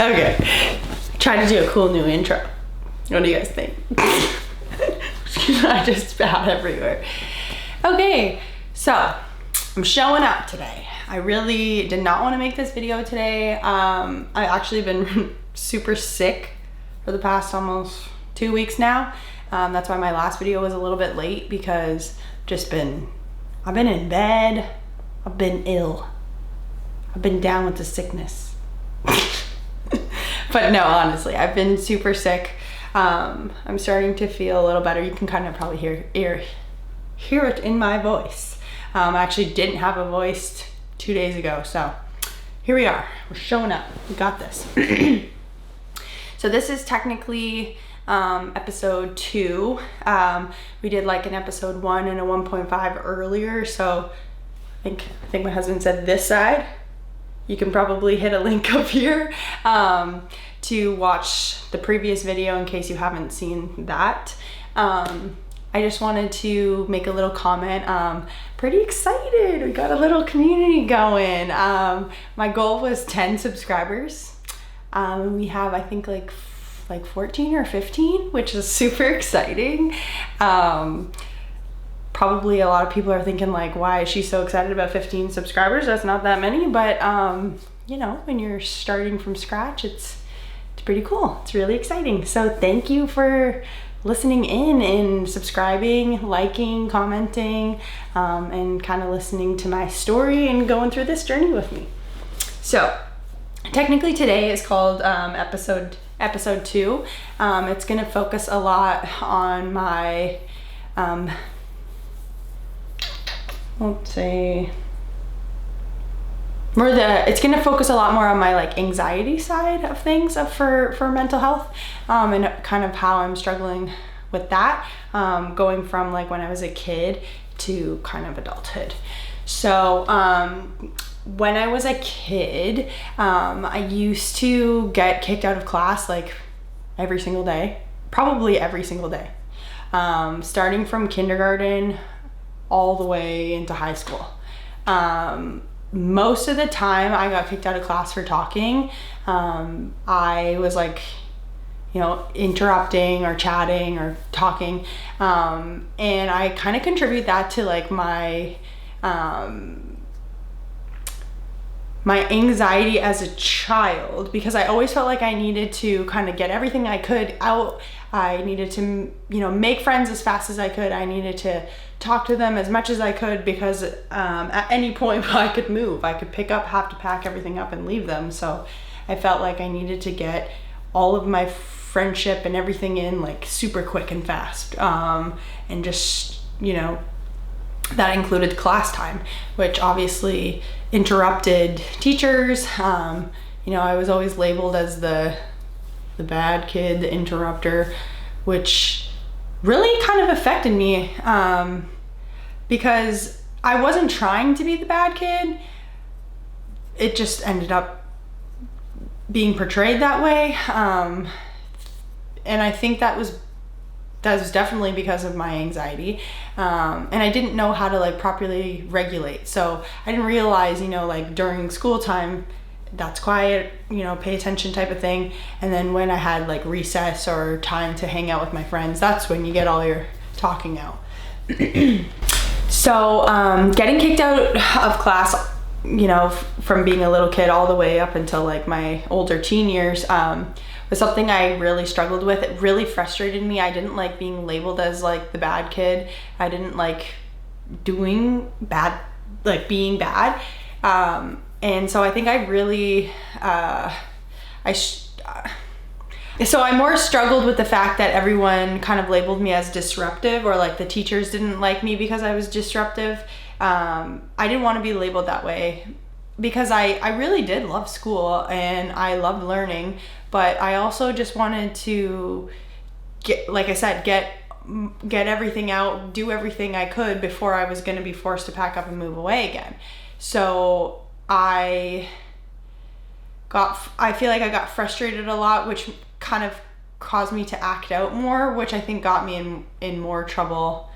Okay. Try to do a cool new intro. What do you guys think? I just spat everywhere. Okay, so I'm showing up today. I really did not want to make this video today. I've actually been super sick for the past almost 2 weeks now. That's why my last video was a little bit late, because I've been in bed. I've been ill. I've been down with the sickness. But no, honestly, I've been super sick. I'm starting to feel a little better. You can kind of probably hear it in my voice. I actually didn't have a voice 2 days ago, so here we are. We're showing up. We got this. So this is technically episode 2. We did like an episode 1 and a 1.5 earlier, so I think my husband said this side. You can probably hit a link up here to watch the previous video in case you haven't seen that. I just wanted to make a little comment. Pretty excited. We got a little community going. My goal was 10 subscribers. We have, I think, like 14 or 15, which is super exciting. Probably a lot of people are thinking like, why is she so excited about 15 subscribers? That's not that many, but you know, when you're starting from scratch, it's pretty cool. It's really exciting. So thank you for listening in and subscribing, liking, commenting, and kind of listening to my story and going through this journey with me. So technically today is called episode 2. It's gonna focus a lot on my it's gonna focus a lot more on my like anxiety side of things for mental health, and kind of how I'm struggling with that, going from like when I was a kid to kind of adulthood. So when I was a kid, I used to get kicked out of class like every single day, probably every single day, starting from kindergarten all the way into high school. Most of the time I got kicked out of class for talking. I was like, you know, interrupting or chatting or talking. And I kind of contribute that to like my anxiety as a child, because I always felt like I needed to kind of get everything I could out. I needed to, you know, make friends as fast as I could. I needed to talk to them as much as I could, because at any point I could move. I could pick up, have to pack everything up and leave them. So I felt like I needed to get all of my friendship and everything in like super quick and fast. And just, you know, that included class time, which obviously interrupted teachers. You know, I was always labeled as the bad kid, the interrupter, which really kind of affected me, because I wasn't trying to be the bad kid. It just ended up being portrayed that way. And I think that was definitely because of my anxiety. And I didn't know how to like properly regulate. So I didn't realize, you know, like during school time, that's quiet, you know, pay attention type of thing. And then when I had like recess or time to hang out with my friends, that's when you get all your talking out. So getting kicked out of class, you know, from being a little kid all the way up until like my older teen years, was something I really struggled with. It really frustrated me. I didn't like being labeled as like the bad kid. I didn't like doing bad, like being bad. And so I think I really, so I more struggled with the fact that everyone kind of labeled me as disruptive, or like the teachers didn't like me because I was disruptive. I didn't want to be labeled that way, because I really did love school and I loved learning, but I also just wanted to get, like I said, get everything out, do everything I could before I was going to be forced to pack up and move away again. So I feel like I got frustrated a lot, which kind of caused me to act out more, which I think got me in more trouble.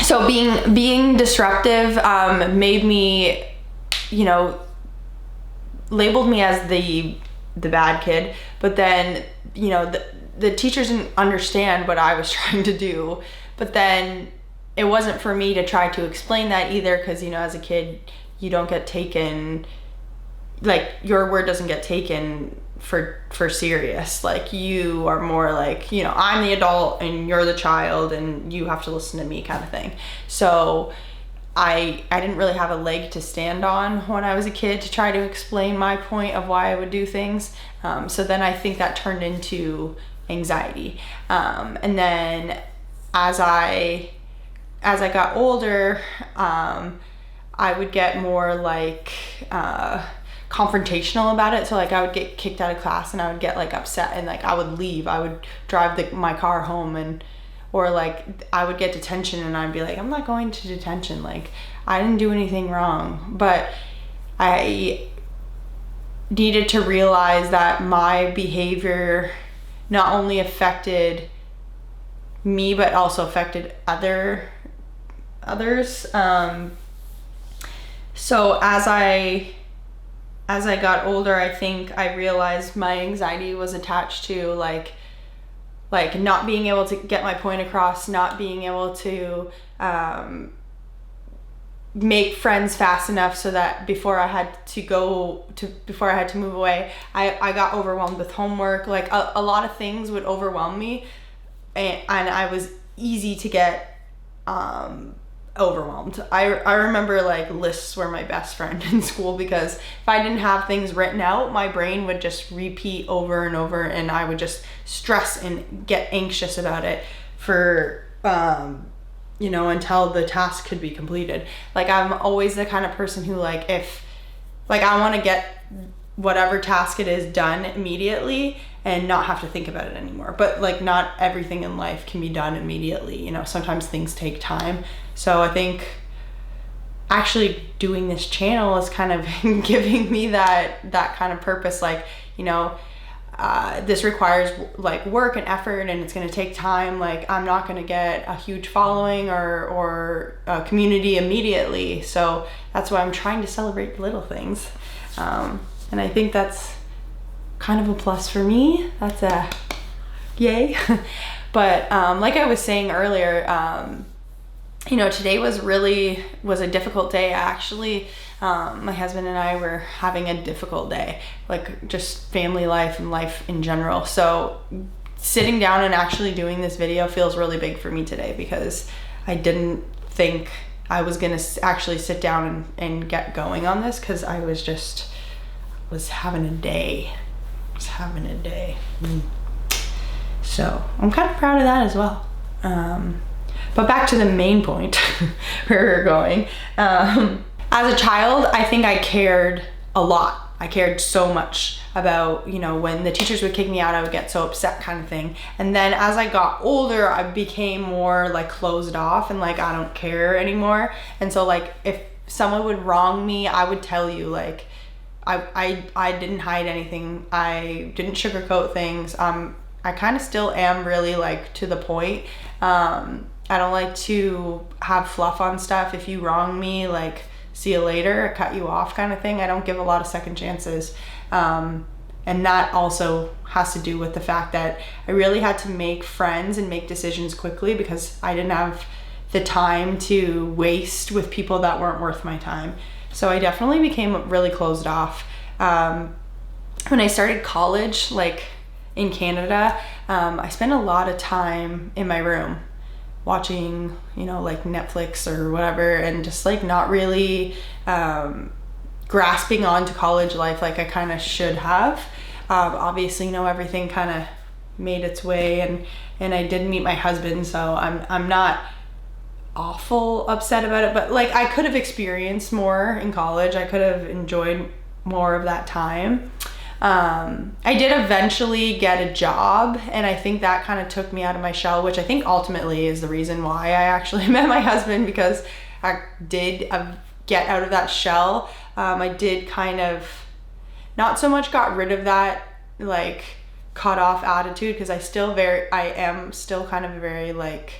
So being disruptive made me, you know, labeled me as the the bad kid. But then, you know, the teachers didn't understand what I was trying to do. But then it wasn't for me to try to explain that either, because, you know, as a kid, you don't get taken, like, your word doesn't get taken for serious. Like, you are more like, you know, I'm the adult and you're the child and you have to listen to me, kind of thing. So I didn't really have a leg to stand on when I was a kid to try to explain my point of why I would do things. So then I think that turned into anxiety. And then as I got older, I would get more like confrontational about it. So like I would get kicked out of class and I would get like upset and like I would leave. I would drive my car home, or like I would get detention and I'd be like, I'm not going to detention. Like, I didn't do anything wrong. But I needed to realize that my behavior not only affected me, but also affected others. So as I got older, I think I realized my anxiety was attached to like not being able to get my point across, not being able to make friends fast enough so that before I had to move away, I got overwhelmed with homework. Like a lot of things would overwhelm me, and I was easy to get overwhelmed. I remember like lists were my best friend in school, because if I didn't have things written out, my brain would just repeat over and over, and I would just stress and get anxious about it for you know, until the task could be completed. Like, I'm always the kind of person who like, if like I want to get whatever task it is done immediately and not have to think about it anymore. But like, not everything in life can be done immediately, you know, sometimes things take time. So I think actually doing this channel is kind of giving me that kind of purpose. Like, you know, this requires like work and effort, and it's going to take time. Like, I'm not going to get a huge following or a community immediately. So that's why I'm trying to celebrate the little things. And I think that's kind of a plus for me. That's a yay. But like I was saying earlier, you know, today was a difficult day. Actually, my husband and I were having a difficult day, like just family life and life in general. So sitting down and actually doing this video feels really big for me today, because I didn't think I was gonna actually sit down and get going on this, because I was having a day. So I'm kind of proud of that as well. But back to the main point where we're going. As a child, I think I cared a lot. I cared so much about, you know, when the teachers would kick me out, I would get so upset, kind of thing. And then as I got older, I became more like closed off and like, I don't care anymore. And so like, if someone would wrong me, I would tell you. Like, I didn't hide anything. I didn't sugarcoat things. I kind of still am really like to the point. I don't like to have fluff on stuff. If you wrong me, like, see you later, cut you off, kind of thing. I don't give a lot of second chances. And that also has to do with the fact that I really had to make friends and make decisions quickly, because I didn't have the time to waste with people that weren't worth my time. So I definitely became really closed off. When I started college, like in Canada, I spent a lot of time in my room watching, you know, like Netflix or whatever, and just like not really grasping on to college life like I kind of should have. Obviously, you know, everything kind of made its way, and I did meet my husband, so I'm not awful upset about it, but like I could have experienced more in college. I could have enjoyed more of that time. I did eventually get a job, and I think that kind of took me out of my shell, which I think ultimately is the reason why I actually met my husband, because I did get out of that shell. I did kind of not so much got rid of that like cut off attitude, because I am still kind of very like,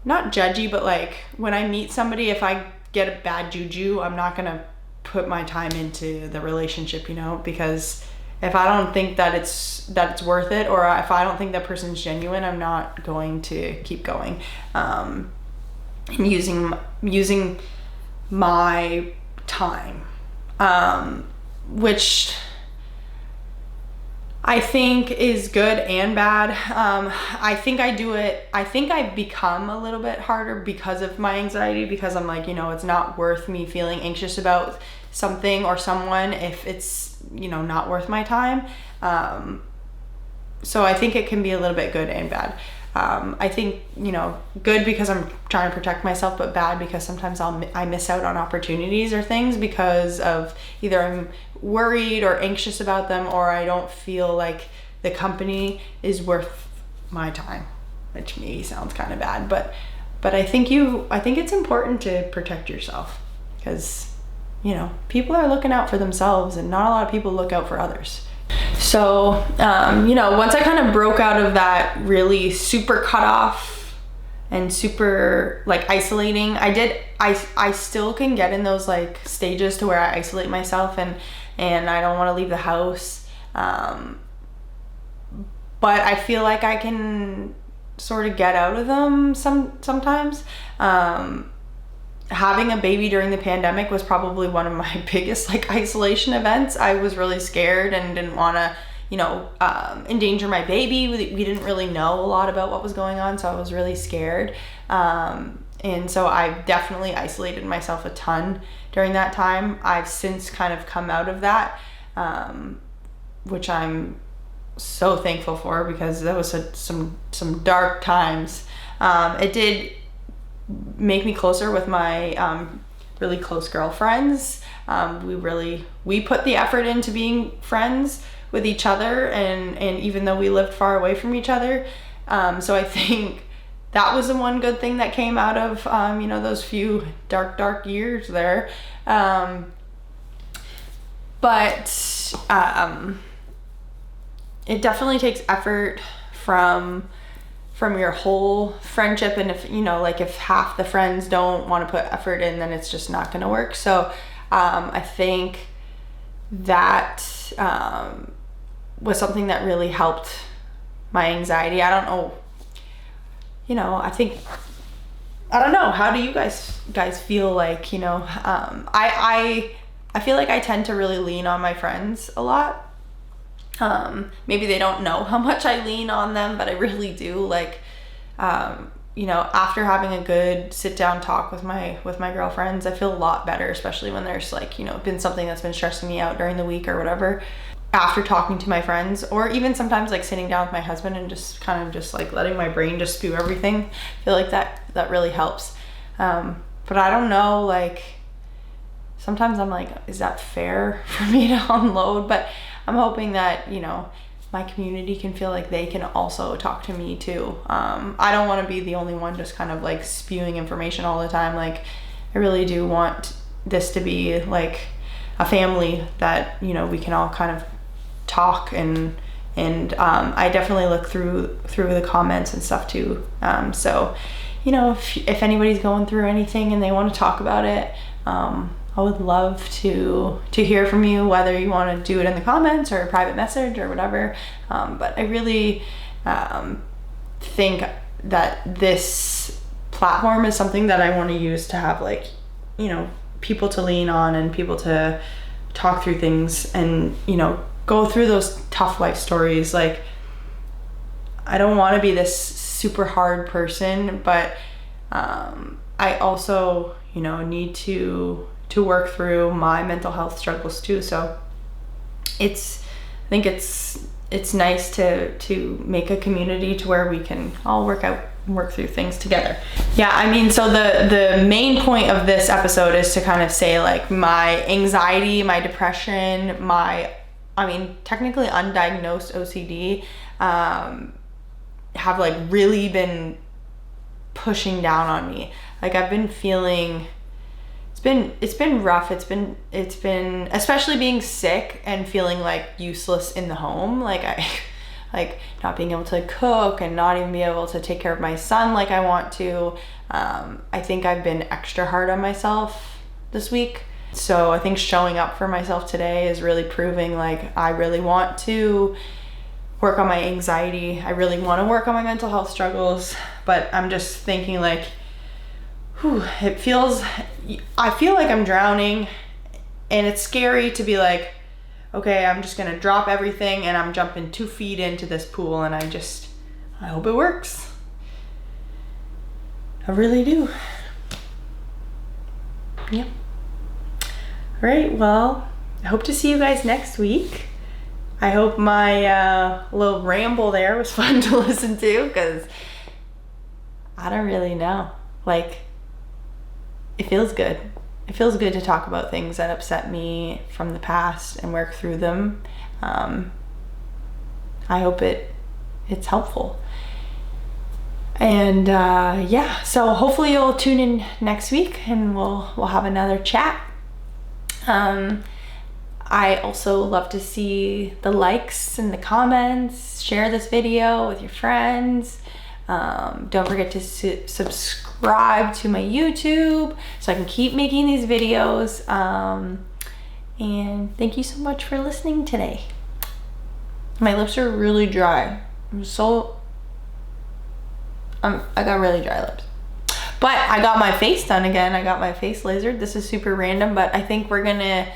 not judgy, but like when I meet somebody, if I get a bad juju, I'm not gonna put my time into the relationship, you know, because if I don't think that it's worth it, or if I don't think that person's genuine, I'm not going to keep going. And using my time, which I think is good and bad. I think I've become a little bit harder because of my anxiety, because I'm like, it's not worth me feeling anxious about something or someone if it's, not worth my time. So I think it can be a little bit good and bad. I think, good because I'm trying to protect myself, but bad because sometimes I miss out on opportunities or things because of either I'm worried or anxious about them, or I don't feel like the company is worth my time, which maybe sounds kind of bad, but I think it's important to protect yourself, because, people are looking out for themselves and not a lot of people look out for others. So, once I kind of broke out of that really super cut off and super like isolating, I still can get in those like stages to where I isolate myself and I don't want to leave the house. But I feel like I can sort of get out of them sometimes. Having a baby during the pandemic was probably one of my biggest like isolation events. I was really scared and didn't want to, endanger my baby. We didn't really know a lot about what was going on, so I was really scared. And so I've definitely isolated myself a ton during that time. I've since kind of come out of that, which I'm so thankful for, because that was some dark times. It did make me closer with my really close girlfriends. We put the effort into being friends with each other, and even though we lived far away from each other. So I think that was the one good thing that came out of those few dark years there. But it definitely takes effort from your whole friendship, and if half the friends don't want to put effort in, then it's just not going to work. So I think that was something that really helped my anxiety. I don't know, I don't know, how do you guys feel like, I feel like I tend to really lean on my friends a lot. Maybe they don't know how much I lean on them, but I really do. Like, after having a good sit down talk with my girlfriends, I feel a lot better, especially when there's like, been something that's been stressing me out during the week or whatever. After talking to my friends, or even sometimes like sitting down with my husband and just kind of just like letting my brain just spew everything, I feel like that really helps. But I don't know, like sometimes I'm like, is that fair for me to unload? But I'm hoping that, my community can feel like they can also talk to me too. I don't want to be the only one just kind of like spewing information all the time. Like, I really do want this to be like a family that, we can all kind of talk, and I definitely look through the comments and stuff too. So, if anybody's going through anything and they want to talk about it, I would love to hear from you, whether you want to do it in the comments or a private message or whatever. But I really think that this platform is something that I want to use to have like, people to lean on and people to talk through things and, go through those tough life stories. Like, I don't want to be this super hard person, but I also, need to work through my mental health struggles too. So I think it's nice to make a community to where we can all work through things together. Yeah, I mean, so the main point of this episode is to kind of say like my anxiety, my depression, technically undiagnosed OCD, have like really been pushing down on me. Like, I've been feeling, it's been rough. It's been especially being sick and feeling like useless in the home. Like not being able to cook and not even be able to take care of my son like I want to. I think I've been extra hard on myself this week. So I think showing up for myself today is really proving like I really want to work on my anxiety. I really want to work on my mental health struggles, but I'm just thinking like, I feel like I'm drowning, and it's scary to be like, okay, I'm just gonna drop everything and I'm jumping 2 feet into this pool, and I hope it works. I really do. Yep. All right, well, I hope to see you guys next week. I hope my little ramble there was fun to listen to, because I don't really know. Like, it feels good. It feels good to talk about things that upset me from the past and work through them. I hope it's helpful. And yeah, so hopefully you'll tune in next week and we'll have another chat. I also love to see the likes and the comments. Share this video with your friends. Don't forget to subscribe to my YouTube so I can keep making these videos. And thank you so much for listening today. My lips are really dry. I got really dry lips. But I got my face done again. I got my face lasered. This is super random, but I think we're gonna,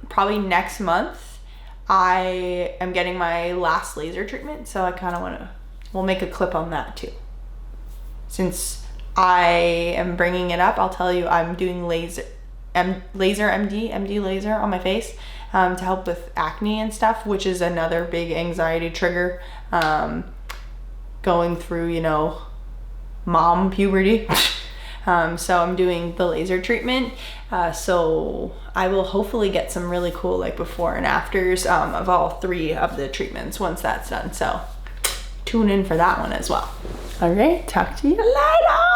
probably next month, I am getting my last laser treatment. So I kind of we'll make a clip on that too. Since I am bringing it up, I'll tell you I'm doing MD laser on my face to help with acne and stuff, which is another big anxiety trigger. Going through, mom puberty. So I'm doing the laser treatment. So I will hopefully get some really cool like before and afters of all 3 of the treatments once that's done. So tune in for that one as well. All right, talk to you later.